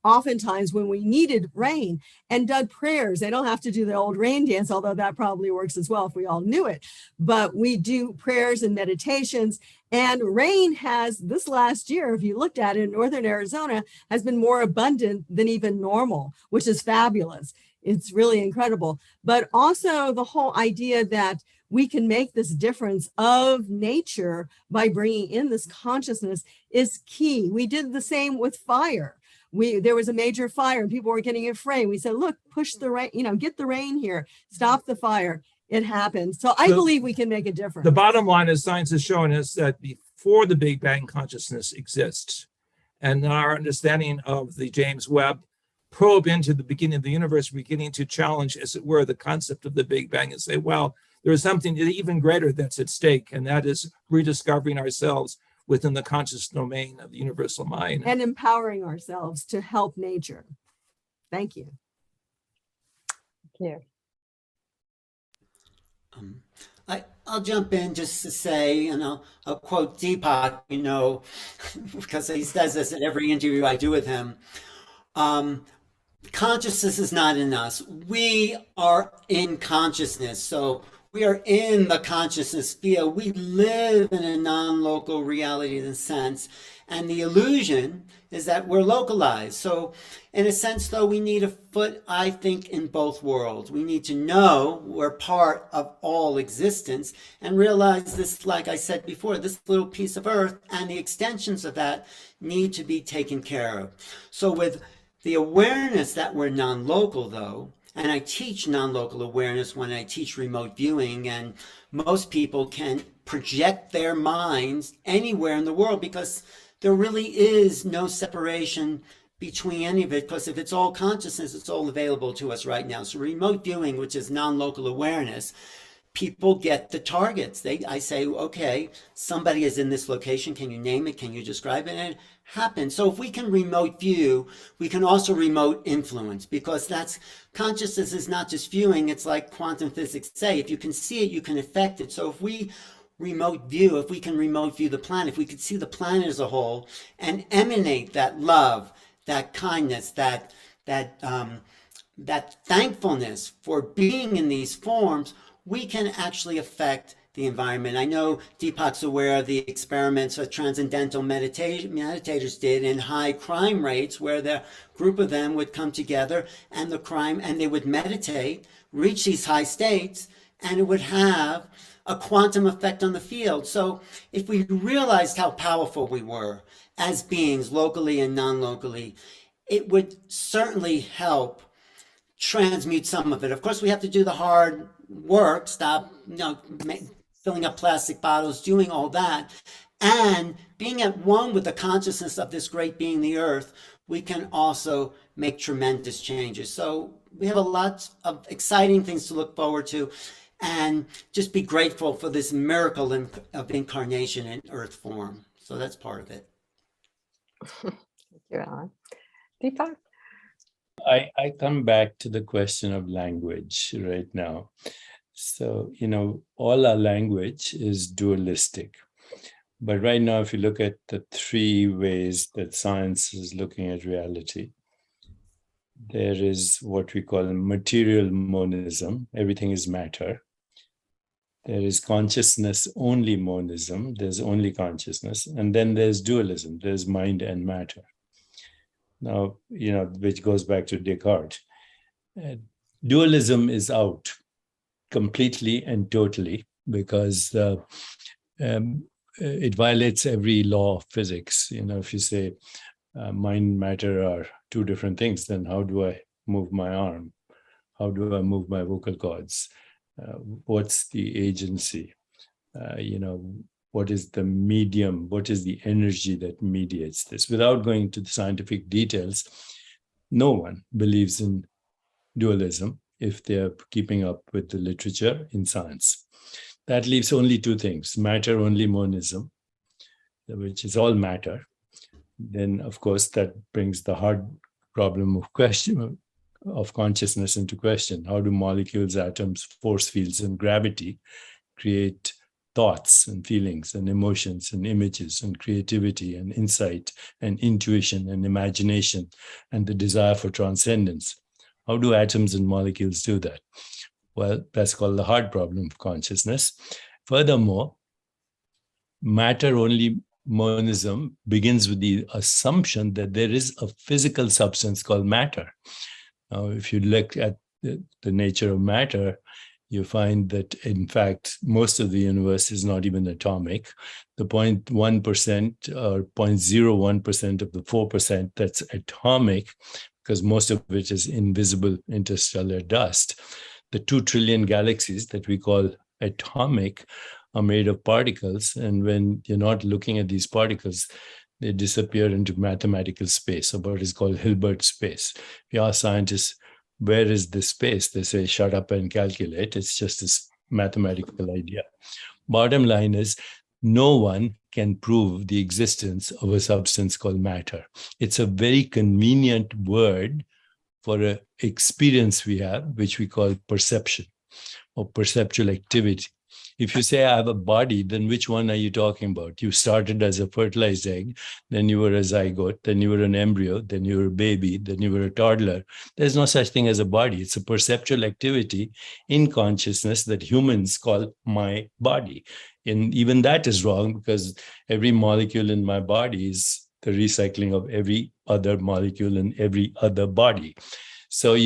oftentimes when we needed rain and did prayers. They don't have to do the old rain dance, although that probably works as well if we all knew it. But we do prayers and meditations. And rain has, this last year, if you looked at it, in northern Arizona, has been more abundant than even normal, which is fabulous. It's really incredible. But also the whole idea that we can make this difference of nature by bringing in this consciousness is key. We did the same with fire. There was a major fire and people were getting afraid. We said, look, push the rain, get the rain here, stop the fire. It happens. So I believe we can make a difference. The bottom line is science has shown us that before the Big Bang, consciousness exists. And our understanding of the James Webb probe into the beginning of the universe, beginning to challenge, as it were, the concept of the Big Bang and say, well, there is something even greater that's at stake, and that is rediscovering ourselves within the conscious domain of the universal mind. And empowering ourselves to help nature. Thank you. Thank you. I'll jump in just to say, and I'll quote Deepak, because he says this at every interview I do with him. Consciousness is not in us. We are in consciousness. So we are in the consciousness field. We live in a non-local reality in a sense. And the illusion is that we're localized. So in a sense, though, we need a foot, I think, in both worlds. We need to know we're part of all existence and realize this, like I said before, this little piece of earth and the extensions of that need to be taken care of. So with the awareness that we're non-local, though, and I teach non-local awareness when I teach remote viewing, and most people can project their minds anywhere in the world because there really is no separation between any of it, because if it's all consciousness, it's all available to us right now. So remote viewing, which is non-local awareness, people get the targets. I say, okay, somebody is in this location. Can you name it? Can you describe it? And it happens. So if we can remote view, we can also remote influence, because that's consciousness is not just viewing. It's like quantum physics say, if you can see it, you can affect it. So if we remote view, if we can remote view the planet, if we could see the planet as a whole and emanate that love, that kindness, that thankfulness for being in these forms, we can actually affect the environment. I know Deepak's aware of the experiments that transcendental meditators did in high crime rates, where the group of them would come together and they would meditate, reach these high states, and it would have a quantum effect on the field. So if we realized how powerful we were as beings, locally and non-locally, it would certainly help transmute some of it. Of course, we have to do the hard work, stop filling up plastic bottles, doing all that. And being at one with the consciousness of this great being, the earth, we can also make tremendous changes. So we have a lot of exciting things to look forward to, and just be grateful for this miracle of incarnation in earth form. So that's part of it. Thank you, Alan. Deepak? I come back to the question of language right now. So, all our language is dualistic. But right now, if you look at the three ways that science is looking at reality, there is what we call material monism. Everything is matter. There is consciousness-only monism. There's only consciousness. And then there's dualism. There's mind and matter. Now, which goes back to Descartes. Dualism is out completely and totally, because it violates every law of physics. If you say mind and matter are two different things, then how do I move my arm? How do I move my vocal cords? What's the agency? What is the medium? What is the energy that mediates this? Without going into the scientific details, no one believes in dualism if they're keeping up with the literature in science. That leaves only two things: matter-only monism, which is all matter. Then, of course, that brings the hard problem of consciousness into question. How do molecules, atoms, force fields, and gravity create thoughts and feelings and emotions and images and creativity and insight and intuition and imagination and the desire for transcendence. How do atoms and molecules do that? Well, that's called the hard problem of consciousness. Furthermore, matter-only monism begins with the assumption that there is a physical substance called matter. Now, if you look at the nature of matter, you find that, in fact, most of the universe is not even atomic. The 0.1% or 0.01% of the 4% that's atomic, because most of it is invisible interstellar dust. The 2 trillion galaxies that we call atomic are made of particles. And when you're not looking at these particles, they disappear into mathematical space, or what is called Hilbert space. If you ask scientists, where is this space? They say, shut up and calculate. It's just this mathematical idea. Bottom line is, no one can prove the existence of a substance called matter. It's a very convenient word for an experience we have, which we call perception or perceptual activity. If you say I have a body, then which one are you talking about? You started as a fertilized egg, then you were a zygote, then you were an embryo, then you were a baby, then you were a toddler. There's no such thing as a body. It's a perceptual activity in consciousness that humans call my body. And even that is wrong, because every molecule in my body is the recycling of every other molecule in every other body. So,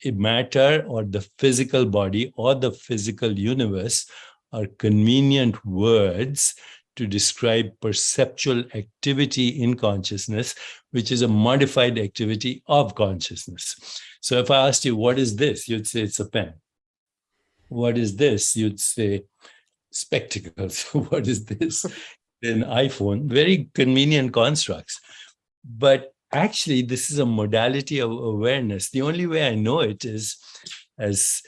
matter or the physical body or the physical universe are convenient words to describe perceptual activity in consciousness, which is a modified activity of consciousness. So if I asked you, what is this? You'd say it's a pen. What is this? You'd say spectacles. What is this? An iPhone. Very convenient constructs. But actually, this is a modality of awareness. The only way I know it is as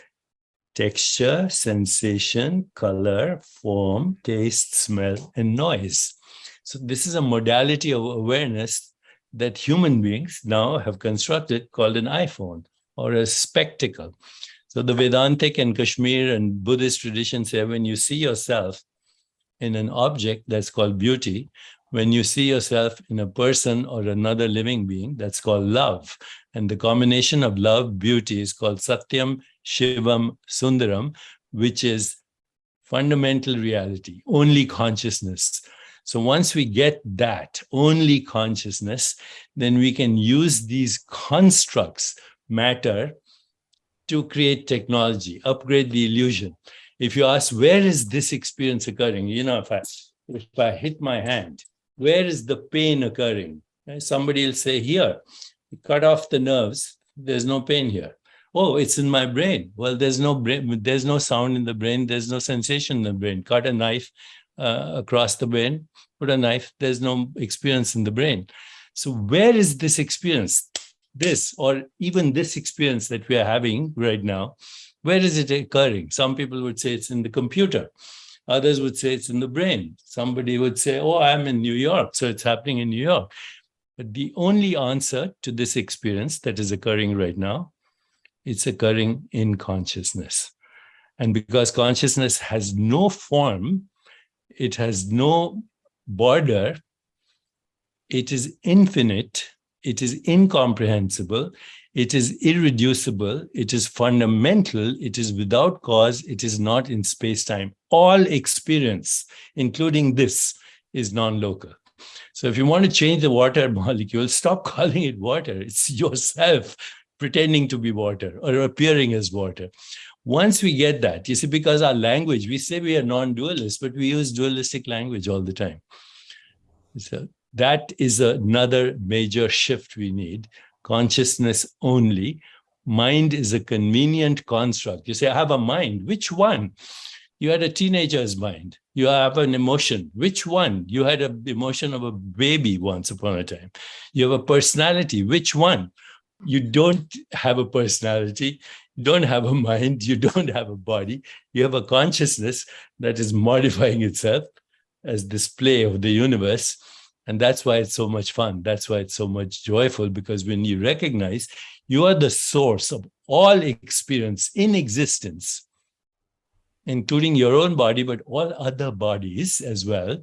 texture, sensation, color, form, taste, smell, and noise. So this is a modality of awareness that human beings now have constructed called an iPhone or a spectacle. So the Vedantic and Kashmir and Buddhist traditions say when you see yourself in an object, that's called beauty. When you see yourself in a person or another living being, that's called love. And the combination of love, beauty is called Satyam, Shivam, Sundaram, which is fundamental reality, only consciousness. So once we get that, only consciousness, then we can use these constructs, matter, to create technology, upgrade the illusion. If you ask, where is this experience occurring? If I hit my hand, where is the pain occurring? Somebody will say, here. You cut off the nerves, there's no pain here. Oh, it's in my brain. Well, there's no brain, there's no sound in the brain, there's no sensation in the brain. Cut a knife across the brain, put a knife, there's no experience in the brain. So where is this experience? This, or even this experience that we are having right now, where is it occurring? Some people would say it's in the computer. Others would say it's in the brain. Somebody would say, oh, I'm in New York, so it's happening in New York. But the only answer to this experience that is occurring right now, it's occurring in consciousness. And because consciousness has no form, it has no border, it is infinite, it is incomprehensible, it is irreducible, it is fundamental, it is without cause, it is not in space-time. All experience, including this, is non-local. So if you want to change the water molecule, stop calling it water. It's yourself pretending to be water or appearing as water. Once we get that, you see, because our language, we say we are non-dualist, but we use dualistic language all the time. So that is another major shift we need. Consciousness only. Mind is a convenient construct. You say, I have a mind. Which one? You had a teenager's mind. You have an emotion. Which one? You had an emotion of a baby once upon a time. You have a personality. Which one? You don't have a personality. You don't have a mind. You don't have a body. You have a consciousness that is modifying itself as display of the universe. And that's why it's so much fun. That's why it's so much joyful, because when you recognize you are the source of all experience in existence, including your own body, but all other bodies as well,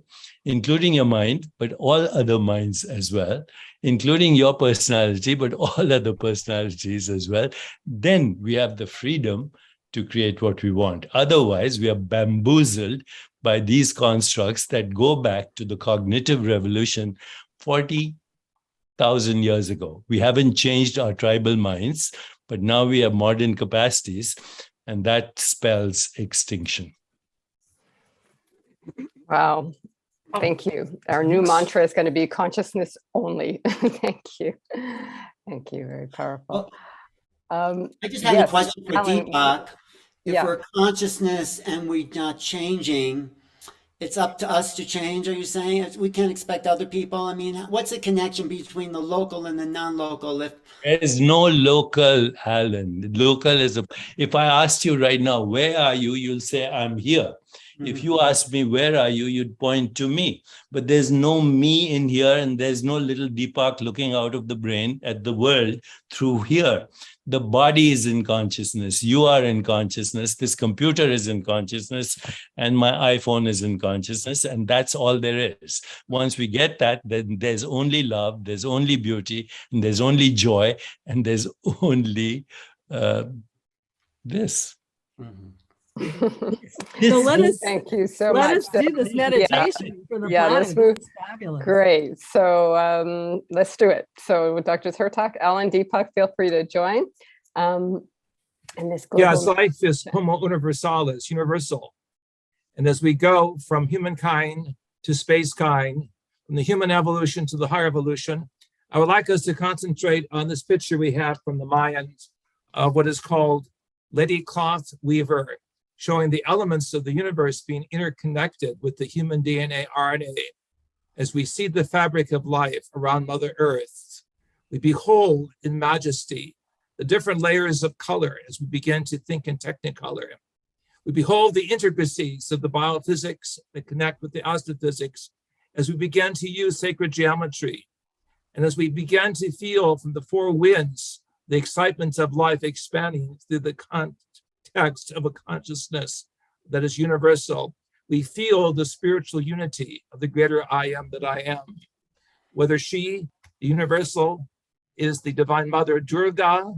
including your mind, but all other minds as well, including your personality, but all other personalities as well, then we have the freedom to create what we want. Otherwise, we are bamboozled by these constructs that go back to the cognitive revolution 40,000 years ago. We haven't changed our tribal minds, but now we have modern capacities, and that spells extinction. Wow. Thank you. Our new mantra is going to be consciousness only. Thank you. Thank you. Very powerful. I just had a question for Alan, Deepak. If yeah. we're consciousness and we're not changing, it's up to us to change, are you saying? We can't expect other people? I mean, what's the connection between the local and the non-local? There is no local, Alan. Local is if I asked you right now, where are you? You'll say, I'm here. Mm-hmm. If you ask me, where are you? You'd point to me. But there's no me in here, and there's no little Deepak looking out of the brain at the world through here. The body is in consciousness. You are in consciousness. This computer is in consciousness. And my iPhone is in consciousness. And that's all there is. Once we get that, then there's only love, there's only beauty, and there's only joy, and there's only this. Mm-hmm. So let us thank you so much. Let us do this meditation for the planet. Let's move. Fabulous. Great. So let's do it. So Drs. Hertak, Alan, Deepak, feel free to join. And this life is homo universalis, universal. And as we go from humankind to space kind, from the human evolution to the higher evolution, I would like us to concentrate on this picture we have from the Mayans of what is called Lady Cloth Weaver, showing the elements of the universe being interconnected with the human DNA, RNA. As we see the fabric of life around Mother Earth, we behold in majesty the different layers of color as we begin to think in technicolor. We behold the intricacies of the biophysics that connect with the astrophysics as we begin to use sacred geometry. And as we begin to feel from the four winds the excitement of life expanding through the context of a consciousness that is universal, we feel the spiritual unity of the greater I am that I am. Whether she, the universal, is the divine mother Durga,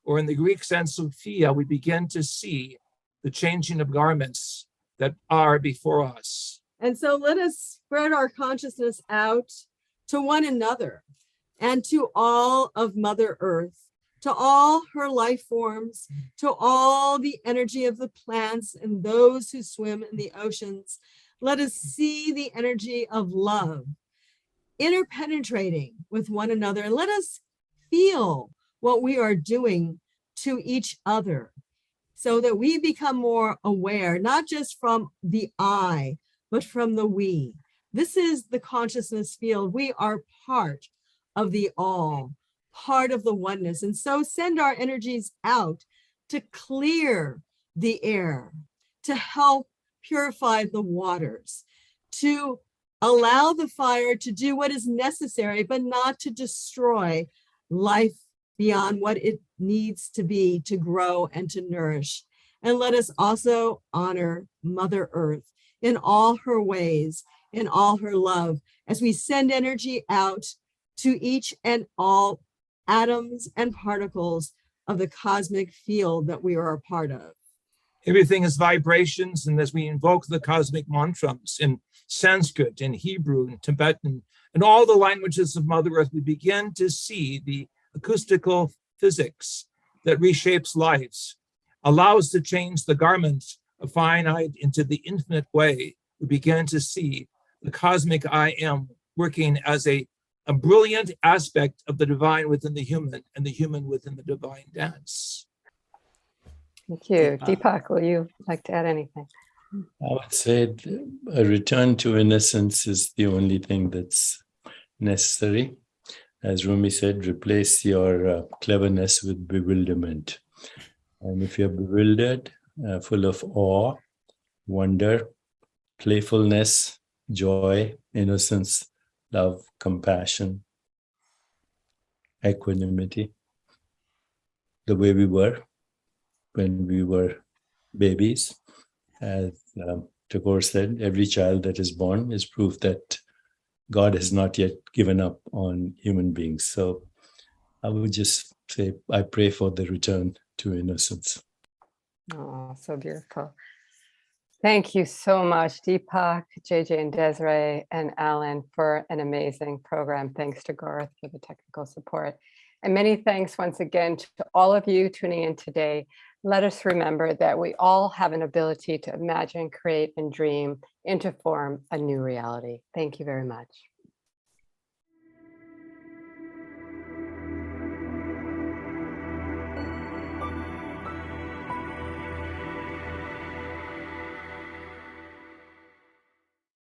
or in the Greek sense Sophia, we begin to see the changing of garments that are before us. And so let us spread our consciousness out to one another and to all of Mother Earth, to all her life forms, to all the energy of the plants and those who swim in the oceans. Let us see the energy of love interpenetrating with one another, and let us feel what we are doing to each other so that we become more aware, not just from the I, but from the we. This is the consciousness field. We are part of the all, part of the oneness. And so send our energies out to clear the air, to help purify the waters, to allow the fire to do what is necessary, but not to destroy life beyond what it needs to be to grow and to nourish. And let us also honor Mother Earth in all her ways, in all her love, as we send energy out to each and all atoms and particles of the cosmic field that we are a part of. Everything is vibrations, and as we invoke the cosmic mantras in Sanskrit, in Hebrew, in Tibetan, and all the languages of Mother Earth, we begin to see the acoustical physics that reshapes lives, allows to change the garments of finite into the infinite way. We begin to see the cosmic I am working as a brilliant aspect of the divine within the human and the human within the divine dance. Thank you. Deepak, will you like to add anything? I would say a return to innocence is the only thing that's necessary. As Rumi said, replace your cleverness with bewilderment. And if you're bewildered, full of awe, wonder, playfulness, joy, innocence, love, compassion, equanimity, the way we were when we were babies, As Tagore said, every child that is born is proof that God has not yet given up on human beings. So I would just say, I pray for the return to innocence. Oh, so beautiful. Thank you so much, Deepak, JJ and Desiree, and Alan for an amazing program. Thanks to Garth for the technical support. And many thanks once again to all of you tuning in today. Let us remember that we all have an ability to imagine, create, and dream into form a new reality. Thank you very much.